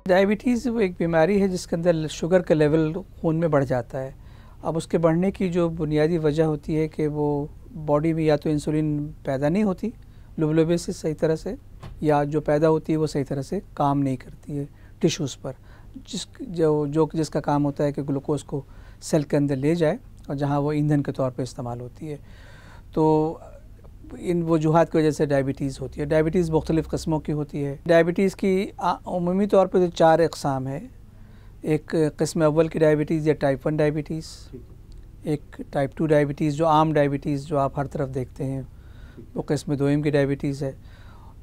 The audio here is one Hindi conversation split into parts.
डायबिटीज़ वो एक बीमारी है जिसके अंदर शुगर का लेवल खून में बढ़ जाता है। अब उसके बढ़ने की जो बुनियादी वजह होती है कि वो बॉडी में या तो इंसुलिन पैदा नहीं होती ग्लूकोलाइसिस सही तरह से, या जो पैदा होती है वो सही तरह से काम नहीं करती है टिश्यूज़ पर, जिसका काम होता है कि ग्लूकोज को सेल के अंदर ले जाए और जहाँ वो ईंधन के तौर पे इस्तेमाल होती है। तो इन वजूहात की वजह से डायबिटीज़ होती है। डायबिटीज़ मुख्तलिफ़ किस्मों की होती है। डायबिटीज़ की उमूमी तौर पर 4 अक़साम है। एक किस्म अव्वल की डायबिटीज़ या टाइप 1 डायबिटीज़, एक टाइप 2 डायबिटीज़ जो आम डायबिटीज़ जो आप हर तरफ देखते हैं वो किस्म दोयम की डायबिटीज़ है।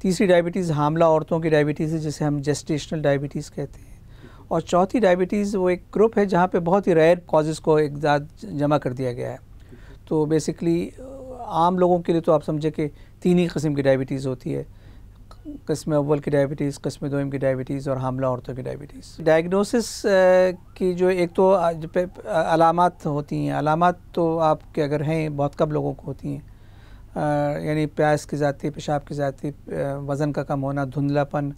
तीसरी डायबिटीज़ हामला औरतों की डायबिटीज़ है जिसे हम जेस्टेशनल डायबिटीज़ कहते हैं। और चौथी डायबिटीज़ वो एक ग्रुप है जहाँ पे बहुत ही रेयर कॉजेज़ को एक साथ जमा कर दिया गया है। तो बेसिकली आम लोगों के लिए तो आप समझे कि 3 ही किस्म की डायबिटीज़ होती है, किस्म अव्वल की डायबिटीज़, किस्म दोयम की डायबिटीज़ और हामला औरतों की डायबिटीज़। डायग्नोसिस की जो एक तो अलामात होती हैं, अलामात तो आपके अगर हैं बहुत कम लोगों को होती हैं, यानी प्यास की ज़्यादती, पेशाब की ज़्यादती, वज़न का कम होना, धुंधलापन,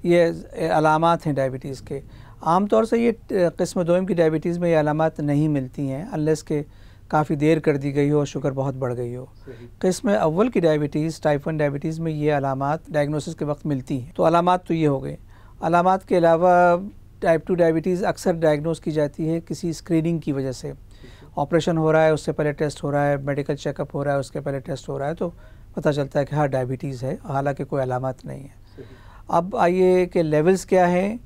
ये अलामात हैं डायबिटीज़ के। आम तौर से ये किस्म दोयम की डायबिटीज़ में ये अलामात नहीं मिलती हैं अनलेस के काफ़ी देर कर दी गई हो और शुगर बहुत बढ़ गई हो। किस्म अव्वल की डायबिटीज़ टाइप 1 डायबिटीज़ में ये अलामात डायग्नोसिस के वक्त मिलती हैं। तो अलामात तो ये हो गए। अलामात के अलावा टाइप 2 डायबिटीज़ अक्सर डायग्नोस की जाती है किसी स्क्रीनिंग की वजह से। ऑपरेशन हो रहा है, उससे पहले टेस्ट हो रहा है, मेडिकल चेकअप हो रहा है, उसके पहले टेस्ट हो रहा है, तो पता चलता है कि हाँ डायबिटीज़ है, हालांकि कोई अलामात नहीं है। अब आइए कि लेवल्स क्या हैं।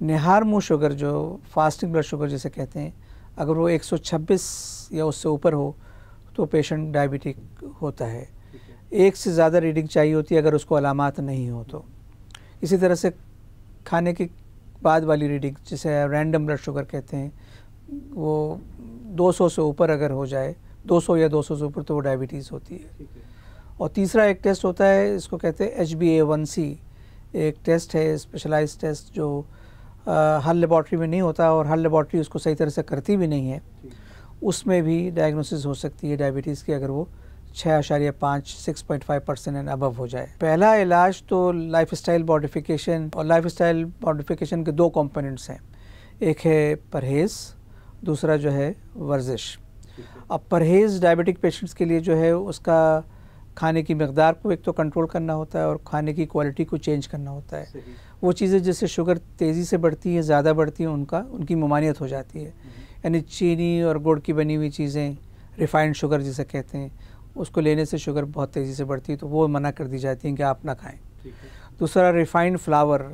निहार मुँह शुगर जो फास्टिंग ब्लड शुगर जिसे कहते हैं, अगर वो 126 या उससे ऊपर हो तो पेशेंट डायबिटिक होता है। 1 से ज़्यादा रीडिंग चाहिए होती है अगर उसको अलामात नहीं हो तो। इसी तरह से खाने के बाद वाली रीडिंग जिसे रैंडम ब्लड शुगर कहते हैं, वो 200 से ऊपर अगर हो जाए, 200 या 200 से ऊपर, तो वो डायबिटीज़ होती है। और तीसरा एक टेस्ट होता है, इसको कहते हैं HbA1c। एक टेस्ट है, स्पेशलाइज्ड टेस्ट, जो हर लेबॉर्ट्री में नहीं होता और हर लेबॉर्ट्री उसको सही तरह से करती भी नहीं है। उसमें भी डायग्नोसिस हो सकती है डायबिटीज़ की अगर वो 6.5 6.5% एंड अबव हो जाए। पहला इलाज तो लाइफस्टाइल मॉडिफिकेशन, और लाइफस्टाइल मॉडिफिकेशन के 2 कंपोनेंट्स हैं, एक है परहेज़, दूसरा जो है वर्जिश। अब परहेज़ डायबिटिक पेशेंट्स के लिए जो है उसका खाने की मकदार को एक तो कंट्रोल करना होता है और खाने की क्वालिटी को चेंज करना होता है। वो चीज़ें जिससे शुगर तेज़ी से बढ़ती है, ज़्यादा बढ़ती है, उनकी ममानियत हो जाती है। यानी चीनी और गुड़ की बनी हुई चीज़ें, रिफाइंड शुगर जिसे कहते हैं, उसको लेने से शुगर बहुत तेज़ी से बढ़ती है, तो वो मना कर दी जाती है कि आप ना खाएं। दूसरा रिफाइंड फ्लावर,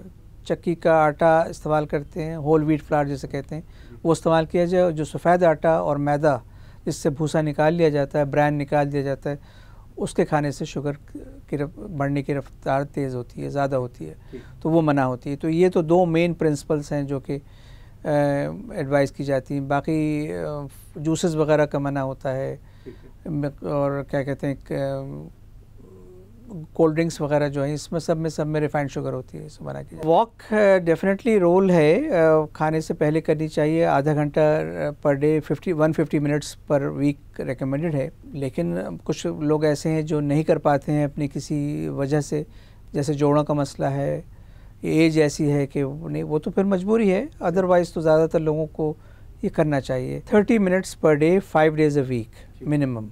चक्की का आटा इस्तेमाल करते हैं, होल व्हीट फ्लावर जिसे कहते हैं, वो इस्तेमाल किया जाए। जो सफ़ेद आटा और मैदा जिससे भूसा निकाल लिया जाता है, ब्रांड निकाल दिया जाता है, उसके खाने से शुगर की बढ़ने की रफ्तार तेज़ होती है, ज़्यादा होती है, तो वो मना होती है। तो ये तो 2 मेन प्रिंसिपल्स हैं जो कि एडवाइस की जाती हैं। बाकी जूसेस वगैरह का मना होता है, और क्या कहते हैं कोल्ड ड्रिंक्स वगैरह जो है, इसमें सब में रिफाइंड शुगर होती है, इसको मना किया। वॉक डेफिनेटली रोल है, खाने से पहले करनी चाहिए। आधा घंटा per day 150 minutes per week recommended है। लेकिन कुछ लोग ऐसे हैं जो नहीं कर पाते हैं अपनी किसी वजह से, जैसे जोड़ों का मसला है, एज ऐसी है कि नहीं, वो तो फिर मजबूरी है। अदरवाइज़ तो ज़्यादातर लोगों को ये करना चाहिए। 30 minutes per day 5 days a week minimum.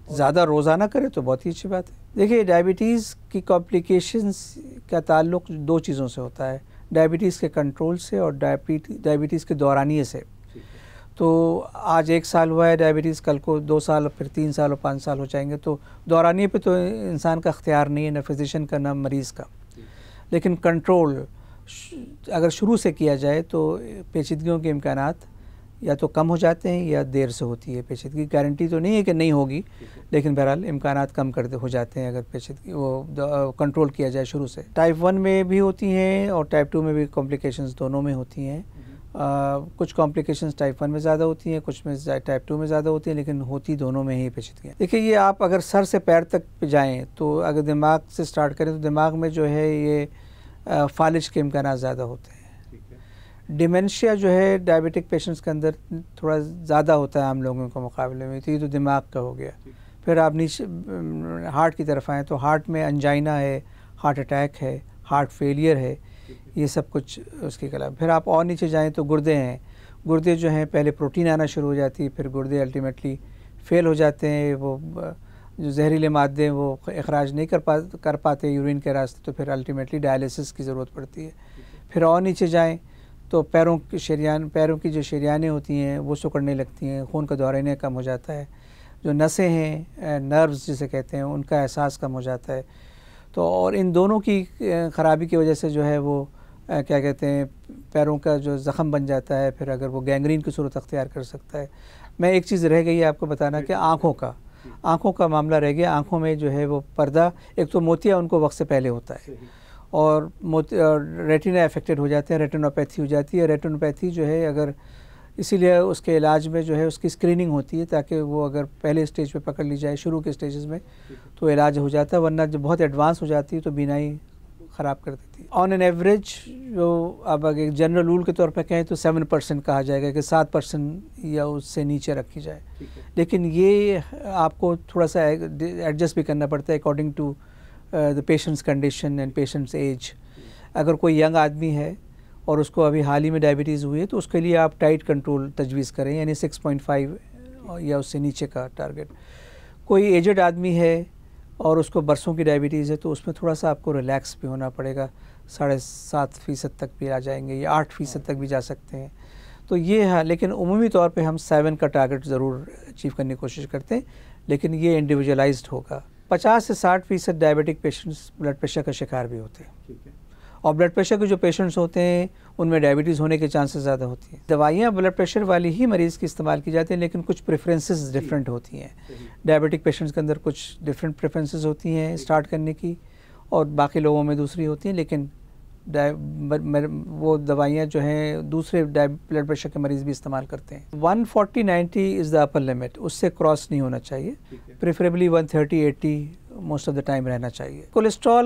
ज़्यादा रोज़ाना करें तो बहुत ही अच्छी बात है। देखिए, डायबिटीज़ की कॉम्प्लिकेशंस का ताल्लुक़ 2 चीज़ों से होता है, डायबिटीज़ के कंट्रोल से और डायबिटीज़ के दौरानिए से। तो आज 1 साल हुआ है डायबिटीज़, कल को 2 साल, फिर 3 साल और 5 साल हो जाएंगे, तो दौरानिए पे तो इंसान का अख्तियार नहीं है, ना फिजिशियन का ना मरीज़ का। लेकिन कंट्रोल अगर शुरू से किया जाए तो पेचीदगियों के इम्कानात या तो कम हो जाते हैं या देर से होती है। पेचीदगी गारंटी तो नहीं है कि नहीं होगी, लेकिन बहरहाल इम्कानात कम कर हो जाते हैं अगर पेचीदगी वो कंट्रोल किया जाए शुरू से। टाइप 1 में भी होती हैं और टाइप 2 में भी कॉम्प्लिकेशंस दोनों में होती हैं। कुछ कॉम्प्लिकेशंस टाइप 1 में ज़्यादा होती हैं, कुछ में टाइप 2 में ज़्यादा होती हैं, लेकिन होती दोनों में ही पेचीदगी। देखिए, ये आप अगर सर से पैर तक जाएँ तो अगर दिमाग से स्टार्ट करें तो दिमाग में जो है ये फालिज के इम्कानात ज़्यादा होते हैं। डिमेंशिया जो है डायबिटिक पेशेंट्स के अंदर थोड़ा ज़्यादा होता है आम लोगों के मुकाबले में, तो ये तो दिमाग का हो गया। फिर आप नीचे हार्ट की तरफ आएँ तो हार्ट में अंजाइना है, हार्ट अटैक है, हार्ट फेलियर है, ये सब कुछ उसके खिलाफ। फिर आप और नीचे जाएँ तो गुर्दे हैं, गुर्दे जो हैं पहले प्रोटीन आना शुरू हो जाती है, फिर गुर्दे अल्टीमेटली फेल हो जाते हैं, वो जो जहरीले मादे वो अखराज नहीं कर पाते यूरिन के रास्ते, तो फिर अल्टीमेटली डायलिसिस की ज़रूरत पड़ती है। फिर और नीचे जाएँ तो पैरों की जो शरीयानें होती हैं वो सिकुड़ने लगती हैं, खून का दौरान कम हो जाता है, जो नसें हैं नर्व्स जिसे कहते हैं उनका एहसास कम हो जाता है। तो और इन दोनों की ख़राबी की वजह से जो है वो क्या कहते हैं पैरों का जो ज़ख़म बन जाता है, फिर अगर वो गैंग्रीन की सूरत अख्तियार कर सकता है। मैं एक चीज़ रह गई है आपको बताना कि आँखों का मामला रह गया। आँखों में जो है वो पर्दा, एक तो मोतिया उनको वक्त से पहले होता है और रेटिना अफेक्टेड हो जाते हैं, रेटिनोपैथी हो जाती है। रेटिनोपैथी जो है अगर इसीलिए उसके इलाज में जो है उसकी स्क्रीनिंग होती है ताकि वो अगर पहले स्टेज पे पकड़ ली जाए शुरू के स्टेजेस में तो इलाज हो जाता है, वरना जब बहुत एडवांस हो जाती है तो बीनाई ख़राब कर देती है। ऑन एन एवरेज जो अब अगर एक जनरल रूल के तौर पे कहें तो 7% कहा जाएगा कि 7% या उससे नीचे रखी जाए, लेकिन ये आपको थोड़ा सा एडजस्ट भी करना पड़ता है according to the patient's condition and patient's age. अगर कोई यंग आदमी है और उसको अभी हाल ही में डायबिटीज़ हुई है तो उसके लिए आप टाइट कंट्रोल तजवीज़ करें, यानी 6.5 या उससे नीचे का टारगेट। कोई एजड आदमी है और उसको बरसों की डायबिटीज़ है तो उसमें थोड़ा सा आपको रिलैक्स भी होना पड़ेगा, 7.5% तक भी आ जाएंगे या 8% तक भी जा सकते हैं। तो ये है, लेकिन उमूमी तौर पे हम 7 का टारगेट ज़रूर अचीव करने की कोशिश करते हैं, लेकिन ये इंडिविजुअलाइज्ड होगा। 50 से 60% डायबिटिक पेशेंट्स ब्लड प्रेशर का शिकार भी होते हैं, और ब्लड प्रेशर के जो पेशेंट्स होते हैं उनमें डायबिटीज़ होने के चांसेस ज़्यादा होती हैं। दवाइयाँ ब्लड प्रेशर वाली ही मरीज़ की इस्तेमाल की जाती हैं, लेकिन कुछ प्रेफरेंसेस डिफरेंट होती हैं। डायबिटिक पेशेंट्स के अंदर कुछ डिफरेंट प्रेफरेंसेस होती हैं स्टार्ट करने की, और बाकी लोगों में दूसरी होती हैं, लेकिन वो दवाइयाँ जो हैं दूसरे ब्लड प्रेशर के मरीज़ भी इस्तेमाल करते हैं। 140/90 इज़ द अपर लिमिट, उससे क्रॉस नहीं होना चाहिए, preferably 130/80 most of the time रहना चाहिए। कोलेस्ट्रॉल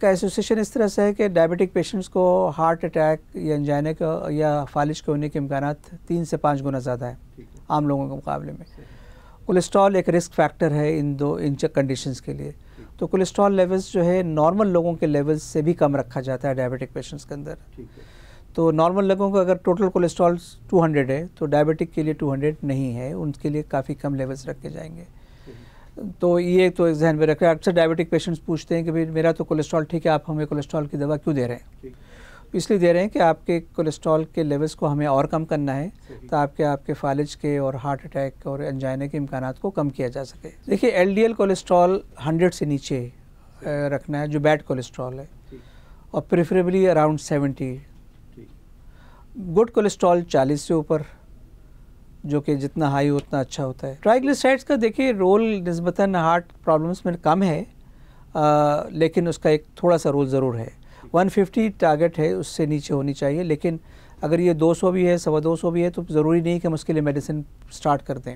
का एसोसिएशन इस तरह से है कि डायबिटिक पेशेंट्स को हार्ट अटैक या एंजाइना का या फालिज के होने के इम्कान 3 से 5 गुना ज़्यादा है आम लोगों के मुकाबले में। कोलेस्ट्रॉल एक रिस्क फैक्टर है इन कंडीशंस के लिए। तो कोलेस्ट्रॉल लेवल्स जो है नॉर्मल लोगों के लेवल्स से भी कम रखा जाता है डायबिटिक पेशेंट्स के अंदर। तो नॉर्मल लोगों का अगर टोटल कोलेस्ट्रॉल 200 है तो डायबिटिक के लिए 200 नहीं है, उनके लिए काफ़ी कम लेवल्स रखे जाएंगे। तो ये तो जहन में रखें। अक्सर डायबिटिक पेशेंट्स पूछते हैं कि भाई मेरा तो कोलेस्ट्रॉल ठीक है, आप हमें कोलेस्ट्रॉल की दवा क्यों दे रहे हैं? इसलिए दे रहे हैं कि आपके कोलेस्ट्रॉल के लेवल्स को हमें और कम करना है तो आपके फालिज के और हार्ट अटैक और एंजाइना के इम्कानात को कम किया जा सके। देखिए एलडीएल कोलेस्ट्रॉल 100 से नीचे रखना है जो बैड कोलेस्ट्रॉल है, और प्रेफरेबली अराउंड 70। गुड कोलेस्ट्रॉल 40 से ऊपर, जो कि जितना हाई उतना अच्छा होता है। ट्राइग्लिसराइड्स का देखिए रोल निस्बतन हार्ट प्रॉब्लम्स में कम है, लेकिन उसका एक थोड़ा सा रोल ज़रूर है। 150 टारगेट है, उससे नीचे होनी चाहिए, लेकिन अगर ये 200 भी है, 225 भी है तो ज़रूरी नहीं कि हम उसके लिए मेडिसिन स्टार्ट कर दें।